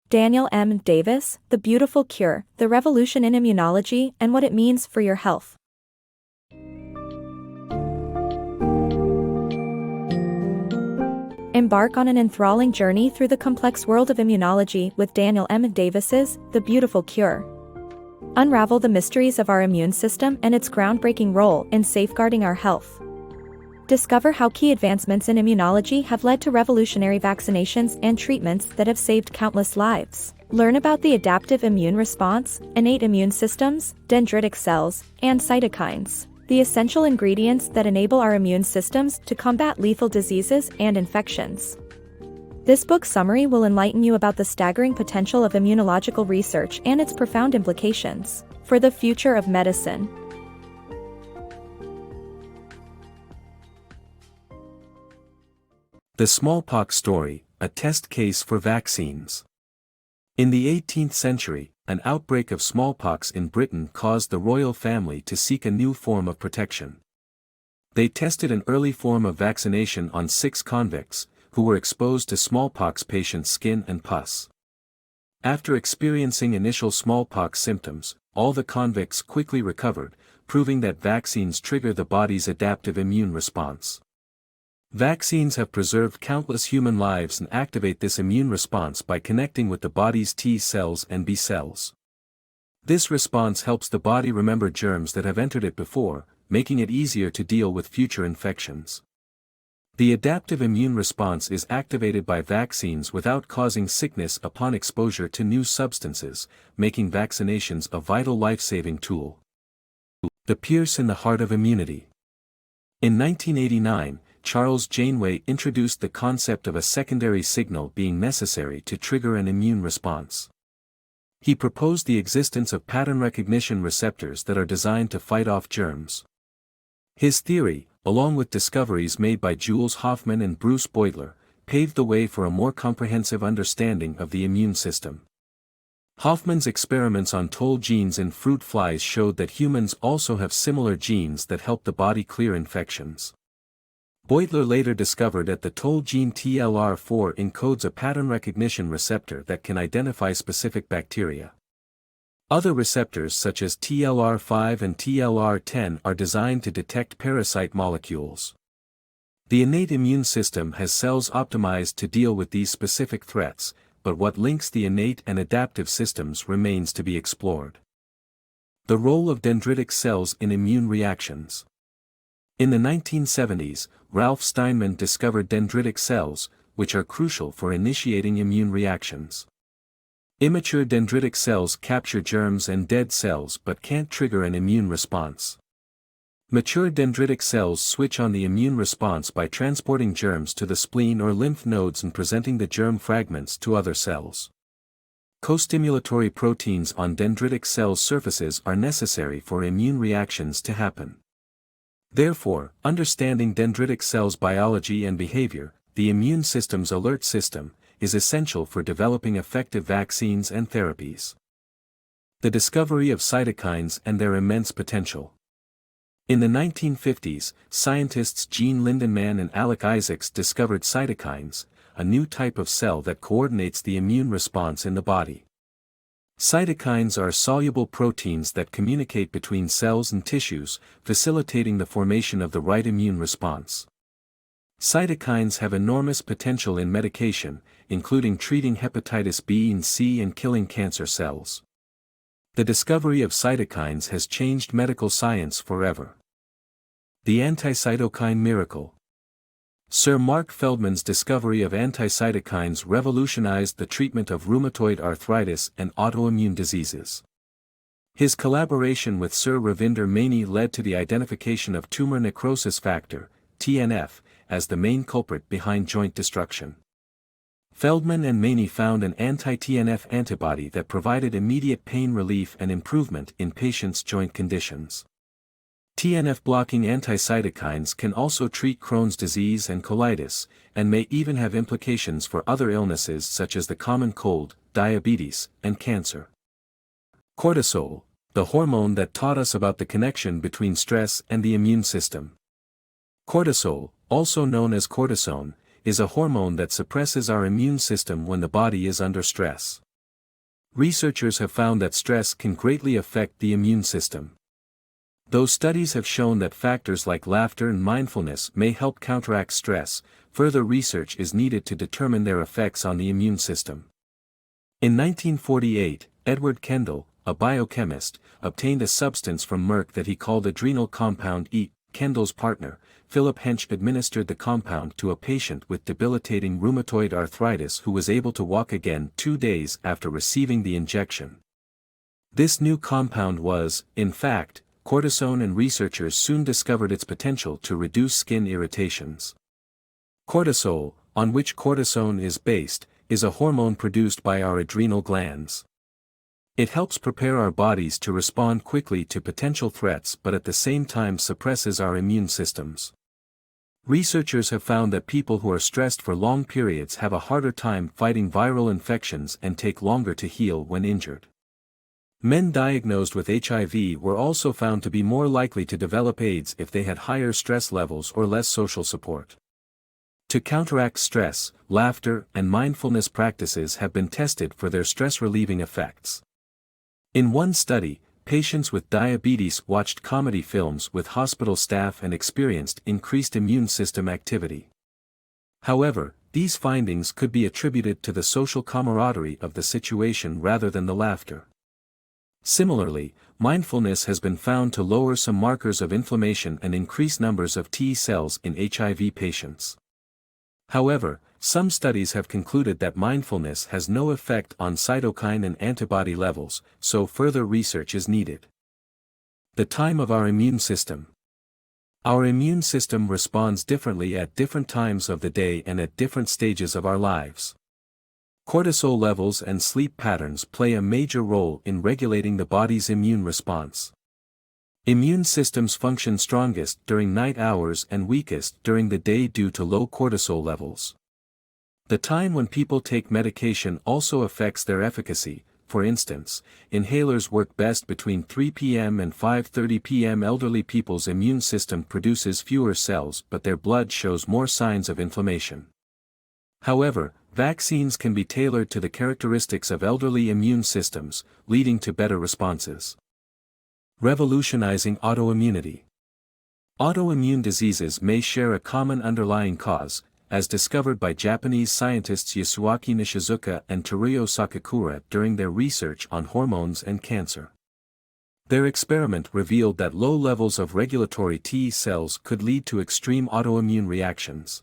DanielMDavis, The Beautiful Cure, The Revolution in Immunology and What It Means for Your Health. Embark on an enthralling journey through the complex world of immunology with DanielMDavis's The Beautiful Cure. Unravel the mysteries of our immune system and its groundbreaking role in safeguarding our health. Discover how key advancements in immunology have led to revolutionary vaccinations and treatments that have saved countless lives. Learn about the adaptive immune response, innate immune systems, dendritic cells, and cytokines, the essential ingredients that enable our immune systems to combat lethal diseases and infections. This book summary will enlighten you about the staggering potential of immunological research and its profound implications for the future of medicine. The Smallpox Story, a Test Case for Vaccines. In the 18th century, an outbreak of smallpox in Britain caused the royal family to seek a new form of protection. They tested an early form of vaccination on 6 convicts, who were exposed to smallpox patients' skin and pus. After experiencing initial smallpox symptoms, all the convicts quickly recovered, proving that vaccines trigger the body's adaptive immune response. Vaccines have preserved countless human lives and activate this immune response by connecting with the body's T cells and B cells. This response helps the body remember germs that have entered it before, making it easier to deal with future infections. The adaptive immune response is activated by vaccines without causing sickness upon exposure to new substances, making vaccinations a vital life-saving tool. The pierce in the heart of immunity. In 1989, Charles Janeway introduced the concept of a secondary signal being necessary to trigger an immune response. He proposed the existence of pattern recognition receptors that are designed to fight off germs. His theory, along with discoveries made by Jules Hofmann and Bruce Beutler, paved the way for a more comprehensive understanding of the immune system. Hofmann's experiments on toll genes in fruit flies showed that humans also have similar genes that help the body clear infections. Beutler later discovered that the toll gene TLR4 encodes a pattern recognition receptor that can identify specific bacteria. Other receptors such as TLR5 and TLR10 are designed to detect parasite molecules. The innate immune system has cells optimized to deal with these specific threats, but what links the innate and adaptive systems remains to be explored. The role of dendritic cells in immune reactions. In the 1970s, Ralph Steinman discovered dendritic cells, which are crucial for initiating immune reactions. Immature dendritic cells capture germs and dead cells but can't trigger an immune response. Mature dendritic cells switch on the immune response by transporting germs to the spleen or lymph nodes and presenting the germ fragments to other cells. Co-stimulatory proteins on dendritic cells' surfaces are necessary for immune reactions to happen. Therefore, understanding dendritic cells' biology and behavior, the immune system's alert system, is essential for developing effective vaccines and therapies. The discovery of cytokines and their immense potential. In the 1950s, scientists Gene Lindenman and Alec Isaacs discovered cytokines, a new type of cell that coordinates the immune response in the body. Cytokines are soluble proteins that communicate between cells and tissues, facilitating the formation of the right immune response. Cytokines have enormous potential in medication, including treating hepatitis B and C and killing cancer cells. The discovery of cytokines has changed medical science forever. The Anti-Cytokine Miracle. Sir Mark Feldman's discovery of anti-cytokines revolutionized the treatment of rheumatoid arthritis and autoimmune diseases. His collaboration with Sir Ravinder Maini led to the identification of tumor necrosis factor, TNF, as the main culprit behind joint destruction. Feldman and Maini found an anti-TNF antibody that provided immediate pain relief and improvement in patients' joint conditions. TNF-blocking anti-cytokines can also treat Crohn's disease and colitis, and may even have implications for other illnesses such as the common cold, diabetes, and cancer. Cortisol, the hormone that taught us about the connection between stress and the immune system. Cortisol, also known as cortisone, is a hormone that suppresses our immune system when the body is under stress. Researchers have found that stress can greatly affect the immune system. Though studies have shown that factors like laughter and mindfulness may help counteract stress, further research is needed to determine their effects on the immune system. In 1948, Edward Kendall, a biochemist, obtained a substance from Merck that he called adrenal compound E. Kendall's partner, Philip Hench, administered the compound to a patient with debilitating rheumatoid arthritis who was able to walk again 2 days after receiving the injection. This new compound was, in fact, cortisone, and researchers soon discovered its potential to reduce skin irritations. Cortisol, on which cortisone is based, is a hormone produced by our adrenal glands. It helps prepare our bodies to respond quickly to potential threats but at the same time suppresses our immune systems. Researchers have found that people who are stressed for long periods have a harder time fighting viral infections and take longer to heal when injured. Men diagnosed with HIV were also found to be more likely to develop AIDS if they had higher stress levels or less social support. To counteract stress, laughter and mindfulness practices have been tested for their stress-relieving effects. In one study, patients with diabetes watched comedy films with hospital staff and experienced increased immune system activity. However, these findings could be attributed to the social camaraderie of the situation rather than the laughter. Similarly, mindfulness has been found to lower some markers of inflammation and increase numbers of T cells in HIV patients. However, some studies have concluded that mindfulness has no effect on cytokine and antibody levels, so further research is needed. The time of our immune system. Our immune system responds differently at different times of the day and at different stages of our lives. Cortisol levels and sleep patterns play a major role in regulating the body's immune response. Immune systems function strongest during night hours and weakest during the day due to low cortisol levels. The time when people take medication also affects their efficacy. For instance, inhalers work best between 3 p.m. and 5:30 p.m. Elderly people's immune system produces fewer cells but their blood shows more signs of inflammation. However, vaccines can be tailored to the characteristics of elderly immune systems, leading to better responses. Revolutionizing Autoimmunity. Autoimmune diseases may share a common underlying cause, as discovered by Japanese scientists Yasuaki Nishizuka and Teruyo Sakakura during their research on hormones and cancer. Their experiment revealed that low levels of regulatory T cells could lead to extreme autoimmune reactions.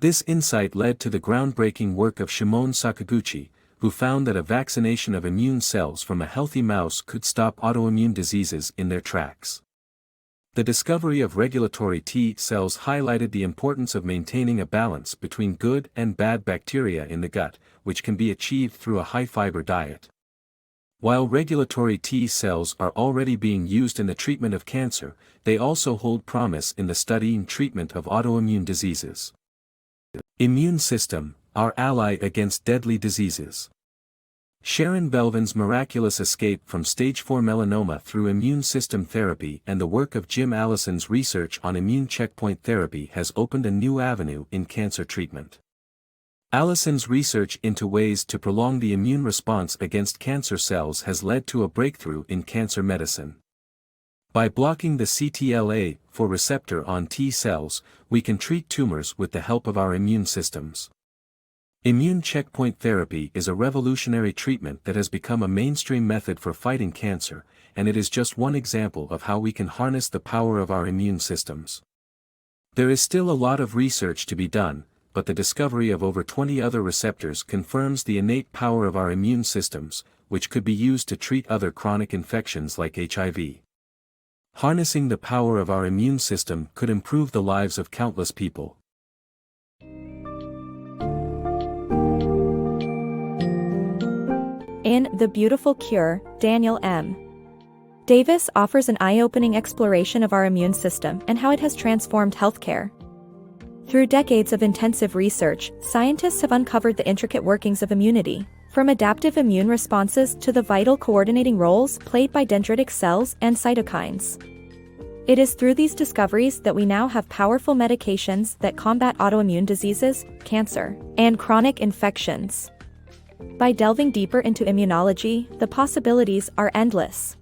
This insight led to the groundbreaking work of Shimon Sakaguchi, who found that a vaccination of immune cells from a healthy mouse could stop autoimmune diseases in their tracks. The discovery of regulatory T cells highlighted the importance of maintaining a balance between good and bad bacteria in the gut, which can be achieved through a high-fiber diet. While regulatory T cells are already being used in the treatment of cancer, they also hold promise in the study and treatment of autoimmune diseases. Immune system, our ally against deadly diseases. Sharon Belvin's miraculous escape from stage 4 melanoma through immune system therapy and the work of Jim Allison's research on immune checkpoint therapy has opened a new avenue in cancer treatment. Allison's research into ways to prolong the immune response against cancer cells has led to a breakthrough in cancer medicine. By blocking the CTLA-4 receptor on T cells, we can treat tumors with the help of our immune systems. Immune checkpoint therapy is a revolutionary treatment that has become a mainstream method for fighting cancer, and it is just one example of how we can harness the power of our immune systems. There is still a lot of research to be done, but the discovery of over 20 other receptors confirms the innate power of our immune systems, which could be used to treat other chronic infections like HIV. Harnessing the power of our immune system could improve the lives of countless people. In The Beautiful Cure, DanielMDavis offers an eye-opening exploration of our immune system and how it has transformed healthcare. Through decades of intensive research, scientists have uncovered the intricate workings of immunity, from adaptive immune responses to the vital coordinating roles played by dendritic cells and cytokines. It is through these discoveries that we now have powerful medications that combat autoimmune diseases, cancer, and chronic infections. By delving deeper into immunology, the possibilities are endless.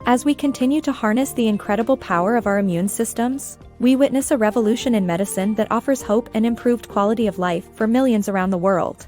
As we continue to harness the incredible power of our immune systems, we witness a revolution in medicine that offers hope and improved quality of life for millions around the world.